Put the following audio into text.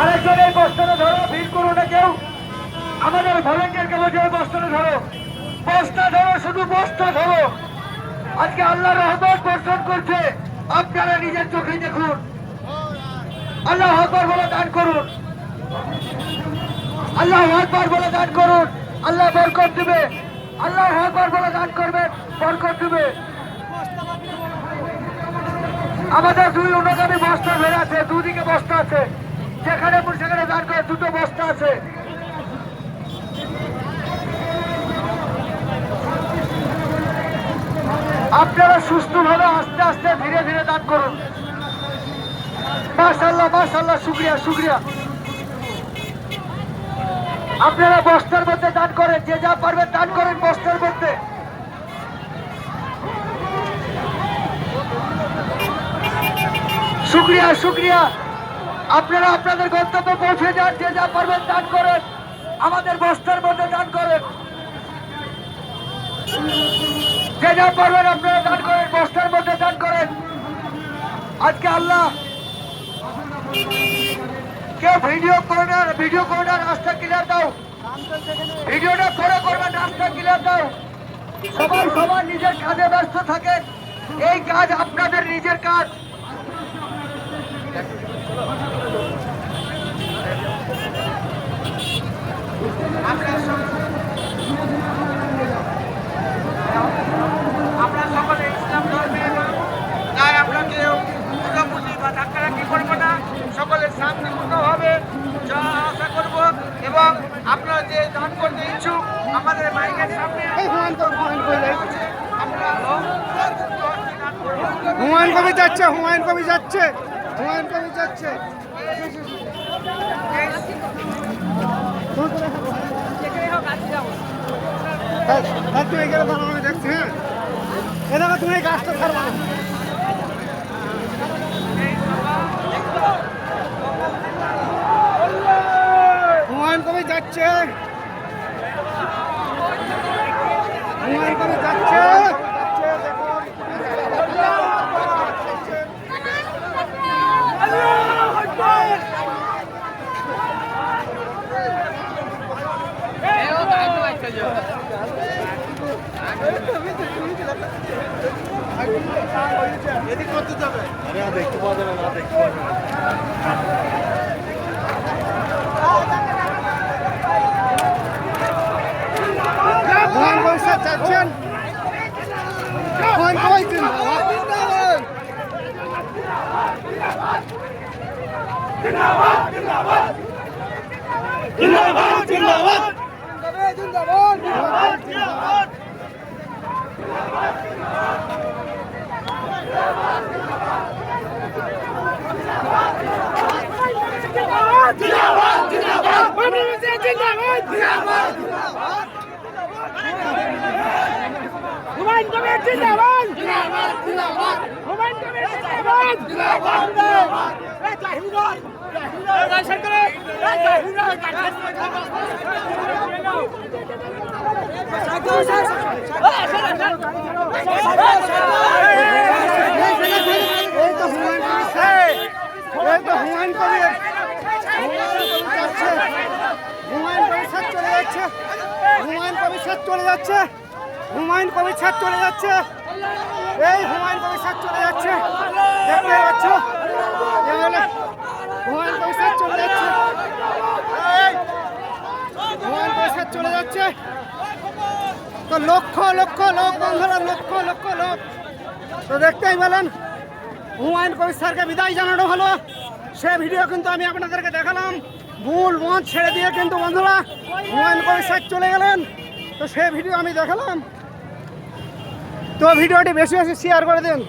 আরেকজন এই বস্তাটা ধরো, ভিড় করো না কেউ। আমাদের ভলেন্টিয়ারকে বলছে বস্তাটা ধরো, বস্তা ধরো, শুধু বস্তা ধরো। আজকে আল্লাহ রহমত বর্ষণ করছে, আপনারা নিজের চোখে দেখুন। আল্লাহ আকবার বলে দান করুন, আল্লাহ আকবার বলে দান করুন, আল্লাহ বরকত দিবে। আল্লাহ আকবার বলে দান করবেন, বরকত দিবে। আমাদের দুই অনুগামী বস্তা বের আছে, দুদিকে বস্তা আছে, যেখানে সেখানে দান করে দুটো বস্তা আছে। আপনারা সুস্থভাবে আস্তে আস্তে ধীরে ধীরে দান করুন। মাশাআল্লাহ মাশাআল্লাহ, শুকরিয়া শুকরিয়া। আপনারা বস্তার মধ্যে দান করেন, যে যা পারবেন দান করেন বস্তার মধ্যে। শুকরিয়া শুকরিয়া। আপনারা আপনাদের গন্তব্যে পৌঁছে যান, যে যা পারবেন দান করেন, আমাদের বস্তার মধ্যে দান করেন। যে যা পারবেন আপনারা দান করেন, বস্তার মধ্যে দান করেন। আজকে আল্লাহ কেউ ভিডিও করে না, ভিডিও করে না, রাস্তা ক্লিয়ার দাও। ভিডিওটা করে করবেন, রাস্তা ক্লিয়ার দাও। সবাই সবার নিজের কাজে ব্যস্ত থাকেন, এই কাজ আপনাদের নিজের কাজ। আমরা সকলে ইসলাম ধর্মের, তাই আমরা কেউ মোটামুটি বা ধাক্কাধাক্কি করবো না, সকলের শান্তিপূর্ণভাবে যাওয়া আসা করব। এবং আপনারা যে দান করতে ইচ্ছুক, আমাদের মাইকের সামনে হুমায়ুন কবি যাচ্ছে, হুমায়ুন কবি যাচ্ছে, হুমায়ুন কবি যাচ্ছে। তুমি এখানে দাঁড়ানো, আমি দেখছি। হ্যাঁ, এ দেখো, তুমি এই গাছটা ছাড়বা। হুমায়ুন কবি যাচ্ছে, হুমায়ুন কবি যাচ্ছে। এদিক করতে যাবে, দেখতে পাওয়া যাবে না, দেখতে পাওয়া যাবে। হুমায়ুন কবি স্যার যাচ্ছেন, হুমায়ুন কবি জিন্দাবাদ জিন্দাবাদ জিন্দাবাদ জিন্দাবাদ জিন্দাবাদ জিন্দাবাদ জিন্দাবাদ। হুমায়ুন কবির জিন্দাবাদ, হুমায়ুন কবির জিন্দাবাদ, হুমায়ুন কবির চলে যাচ্ছে, হুমায়ুন কবির সাথ চলে যাচ্ছে, হুমায়ুন কবির সাথ চলে যাচ্ছে, এই হুমায়ুন কবির সাথ চলে যাচ্ছে, দেখতে পাচ্ছ, হুমায়ুন কবির সাথ চলে যাচ্ছে, হুমায়ুন কবির সাথ চলে যাচ্ছে। তো লক্ষ লক্ষ লোক বন্ধুরা, লক্ষ লক্ষ লোক, তো দেখতেই পেলেন হুমায়ুন কবির স্যারকে বিদায় জানানো হলো। সে ভিডিও কিন্তু আমি আপনাদেরকে দেখালাম। ভুল মঞ্চ ছেড়ে দিয়ে কিন্তু বন্ধুরা হুমায়ুন কবির স্যার চলে গেলেন। তো সে ভিডিও আমি দেখালাম। তো ভিডিওটি বেশি বেশি শেয়ার করে দিন।